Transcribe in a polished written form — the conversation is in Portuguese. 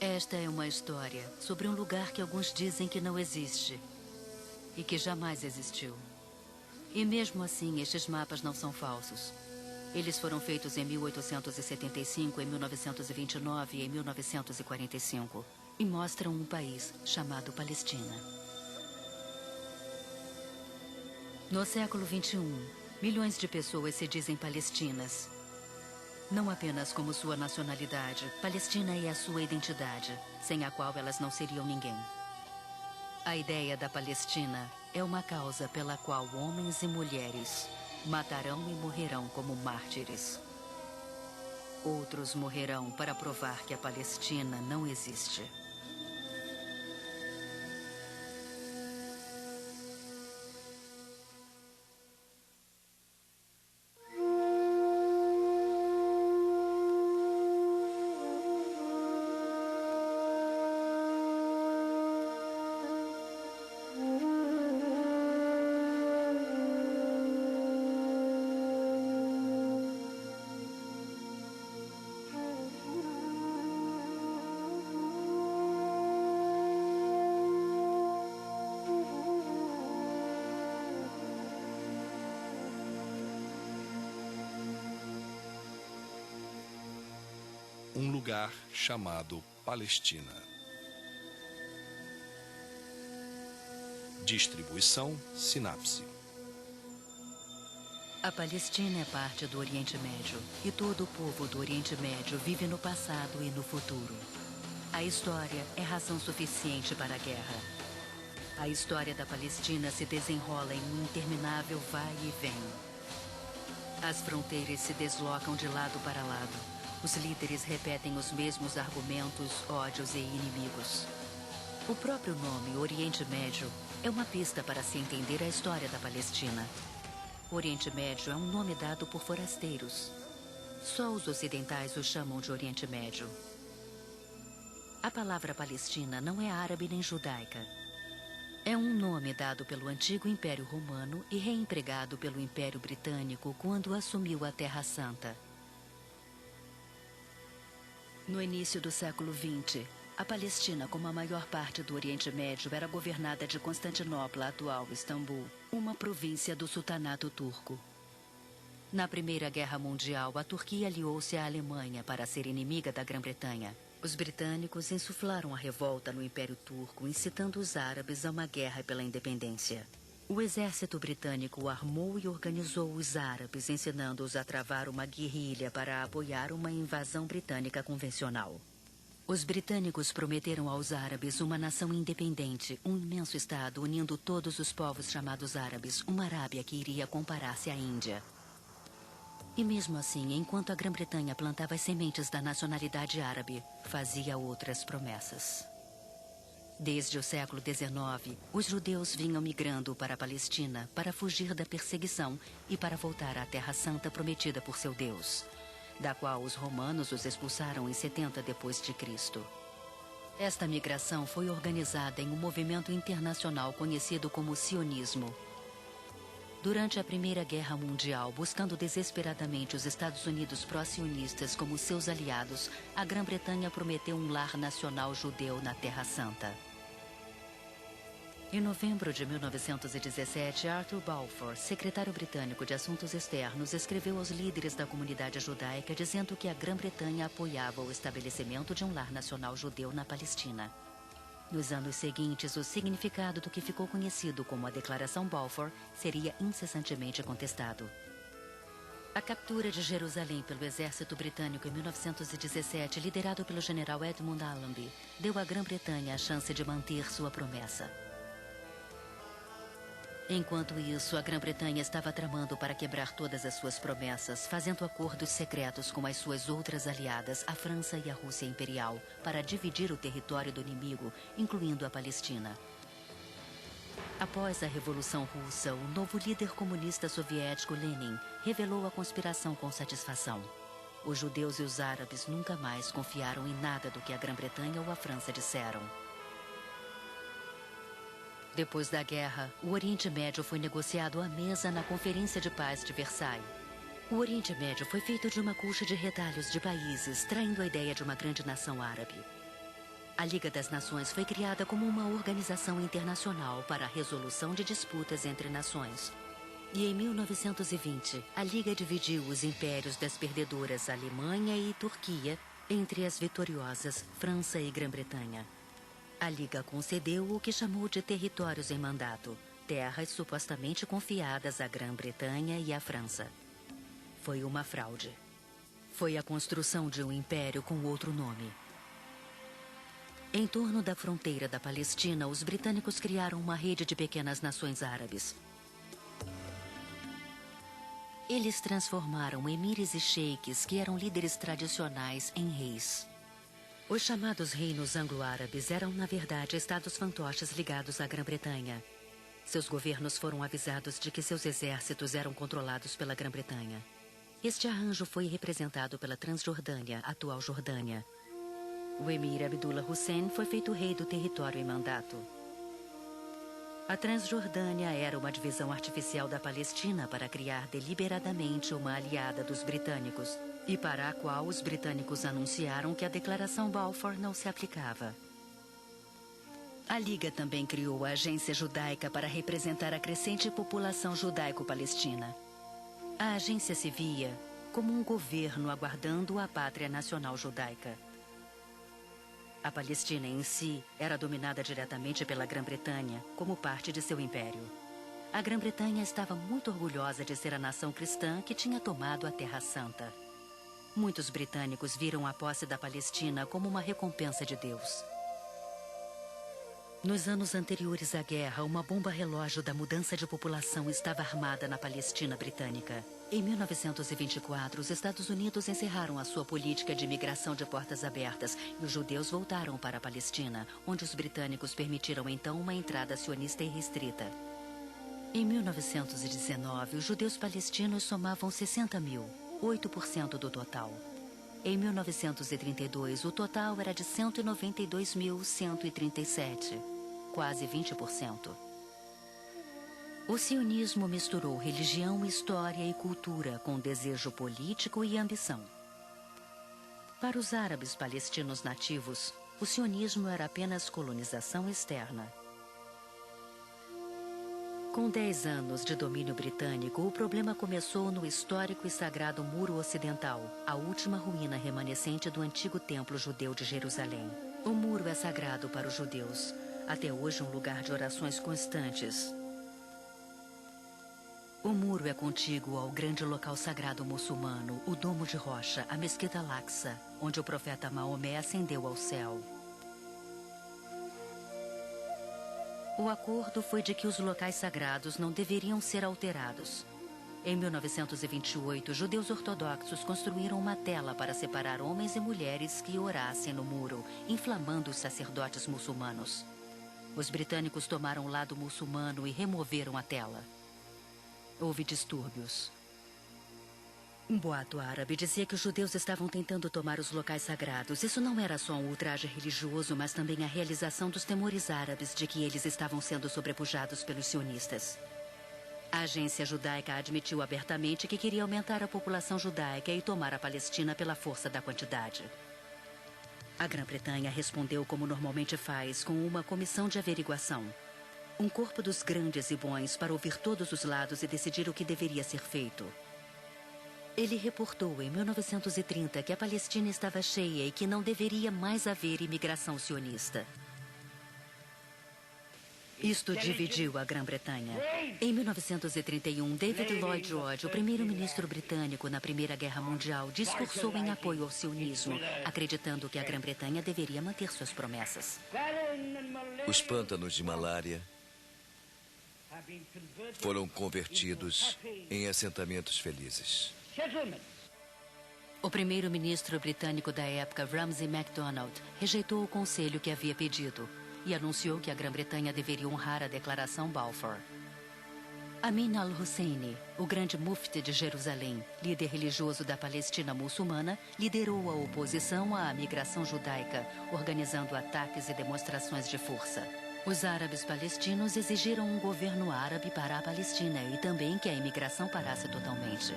Esta é uma história sobre um lugar que alguns dizem que não existe e que jamais existiu. E mesmo assim, estes mapas não são falsos. Eles foram feitos em 1875, em 1929 e em 1945 e mostram um país chamado Palestina. No século XXI, milhões de pessoas se dizem palestinas. Não apenas como sua nacionalidade, Palestina é a sua identidade, sem a qual elas não seriam ninguém. A ideia da Palestina é uma causa pela qual homens e mulheres matarão e morrerão como mártires. Outros morrerão para provar que a Palestina não existe. Um lugar chamado Palestina. Distribuição Sinapse. A Palestina é parte do Oriente Médio e todo o povo do Oriente Médio vive no passado e no futuro. A história é razão suficiente para a guerra. A história da Palestina se desenrola em um interminável vai e vem. As fronteiras se deslocam de lado para lado. Os líderes repetem os mesmos argumentos, ódios e inimigos. O próprio nome, Oriente Médio, é uma pista para se entender a história da Palestina. Oriente Médio é um nome dado por forasteiros. Só os ocidentais o chamam de Oriente Médio. A palavra Palestina não é árabe nem judaica. É um nome dado pelo antigo Império Romano e reempregado pelo Império Britânico quando assumiu a Terra Santa. No início do século XX, a Palestina, como a maior parte do Oriente Médio, era governada de Constantinopla, atual Istambul, uma província do Sultanato Turco. Na Primeira Guerra Mundial, a Turquia aliou-se à Alemanha para ser inimiga da Grã-Bretanha. Os britânicos insuflaram a revolta no Império Turco, incitando os árabes a uma guerra pela independência. O exército britânico armou e organizou os árabes, ensinando-os a travar uma guerrilha para apoiar uma invasão britânica convencional. Os britânicos prometeram aos árabes uma nação independente, um imenso estado unindo todos os povos chamados árabes, uma Arábia que iria comparar-se à Índia. E mesmo assim, enquanto a Grã-Bretanha plantava as sementes da nacionalidade árabe, fazia outras promessas. Desde o século XIX, os judeus vinham migrando para a Palestina para fugir da perseguição e para voltar à Terra Santa prometida por seu Deus, da qual os romanos os expulsaram em 70 d.C. Esta migração foi organizada em um movimento internacional conhecido como sionismo. Durante a Primeira Guerra Mundial, buscando desesperadamente os Estados Unidos pró-sionistas como seus aliados, a Grã-Bretanha prometeu um lar nacional judeu na Terra Santa. Em novembro de 1917, Arthur Balfour, secretário britânico de Assuntos Externos, escreveu aos líderes da comunidade judaica dizendo que a Grã-Bretanha apoiava o estabelecimento de um lar nacional judeu na Palestina. Nos anos seguintes, o significado do que ficou conhecido como a Declaração Balfour seria incessantemente contestado. A captura de Jerusalém pelo exército britânico em 1917, liderado pelo general Edmund Allenby, deu à Grã-Bretanha a chance de manter sua promessa. Enquanto isso, a Grã-Bretanha estava tramando para quebrar todas as suas promessas, fazendo acordos secretos com as suas outras aliadas, a França e a Rússia Imperial, para dividir o território do inimigo, incluindo a Palestina. Após a Revolução Russa, o novo líder comunista soviético Lenin revelou a conspiração com satisfação. Os judeus e os árabes nunca mais confiaram em nada do que a Grã-Bretanha ou a França disseram. Depois da guerra, o Oriente Médio foi negociado à mesa na Conferência de Paz de Versailles. O Oriente Médio foi feito de uma colcha de retalhos de países, traindo a ideia de uma grande nação árabe. A Liga das Nações foi criada como uma organização internacional para a resolução de disputas entre nações. E em 1920, a Liga dividiu os impérios das perdedoras Alemanha e Turquia entre as vitoriosas França e Grã-Bretanha. A Liga concedeu o que chamou de territórios em mandato, terras supostamente confiadas à Grã-Bretanha e à França. Foi uma fraude. Foi a construção de um império com outro nome. Em torno da fronteira da Palestina, os britânicos criaram uma rede de pequenas nações árabes. Eles transformaram emires e sheiks, que eram líderes tradicionais, em reis. Os chamados reinos anglo-árabes eram, na verdade, estados fantoches ligados à Grã-Bretanha. Seus governos foram avisados de que seus exércitos eram controlados pela Grã-Bretanha. Este arranjo foi representado pela Transjordânia, atual Jordânia. O emir Abdullah Hussein foi feito rei do território em mandato. A Transjordânia era uma divisão artificial da Palestina para criar deliberadamente uma aliada dos britânicos e para a qual os britânicos anunciaram que a Declaração Balfour não se aplicava. A Liga também criou a Agência Judaica para representar a crescente população judaico-palestina. A agência se via como um governo aguardando a pátria nacional judaica. A Palestina em si era dominada diretamente pela Grã-Bretanha, como parte de seu império. A Grã-Bretanha estava muito orgulhosa de ser a nação cristã que tinha tomado a Terra Santa. Muitos britânicos viram a posse da Palestina como uma recompensa de Deus. Nos anos anteriores à guerra, uma bomba relógio da mudança de população estava armada na Palestina britânica. Em 1924, os Estados Unidos encerraram a sua política de imigração de portas abertas e os judeus voltaram para a Palestina, onde os britânicos permitiram então uma entrada sionista irrestrita. Em 1919, os judeus palestinos somavam 60 mil, 8% do total. Em 1932, o total era de 192.137, quase 20%. O sionismo misturou religião, história e cultura com desejo político e ambição. Para os árabes palestinos nativos, o sionismo era apenas colonização externa. Com 10 anos de domínio britânico, o problema começou no histórico e sagrado Muro Ocidental, a última ruína remanescente do antigo templo judeu de Jerusalém. O muro é sagrado para os judeus, até hoje um lugar de orações constantes. O muro é contíguo ao grande local sagrado muçulmano, o Domo de Rocha, a Mesquita Al-Aqsa, onde o profeta Maomé ascendeu ao céu. O acordo foi de que os locais sagrados não deveriam ser alterados. Em 1928, judeus ortodoxos construíram uma tela para separar homens e mulheres que orassem no muro, inflamando os sacerdotes muçulmanos. Os britânicos tomaram o lado muçulmano e removeram a tela. Houve distúrbios. Um boato árabe dizia que os judeus estavam tentando tomar os locais sagrados. Isso não era só um ultraje religioso, mas também a realização dos temores árabes de que eles estavam sendo sobrepujados pelos sionistas. A agência judaica admitiu abertamente que queria aumentar a população judaica e tomar a Palestina pela força da quantidade. A Grã-Bretanha respondeu como normalmente faz, com uma comissão de averiguação. Um corpo dos grandes e bons para ouvir todos os lados e decidir o que deveria ser feito. Ele reportou em 1930 que a Palestina estava cheia e que não deveria mais haver imigração sionista. Isto dividiu a Grã-Bretanha. Em 1931, David Lloyd George, o primeiro-ministro britânico na Primeira Guerra Mundial, discursou em apoio ao sionismo, acreditando que a Grã-Bretanha deveria manter suas promessas. Os pântanos de malária foram convertidos em assentamentos felizes. O primeiro-ministro britânico da época, Ramsay MacDonald, rejeitou o conselho que havia pedido e anunciou que a Grã-Bretanha deveria honrar a Declaração Balfour. Amin al-Husseini, o grande mufti de Jerusalém, líder religioso da Palestina muçulmana, liderou a oposição à migração judaica, organizando ataques e demonstrações de força. Os árabes palestinos exigiram um governo árabe para a Palestina e também que a imigração parasse totalmente.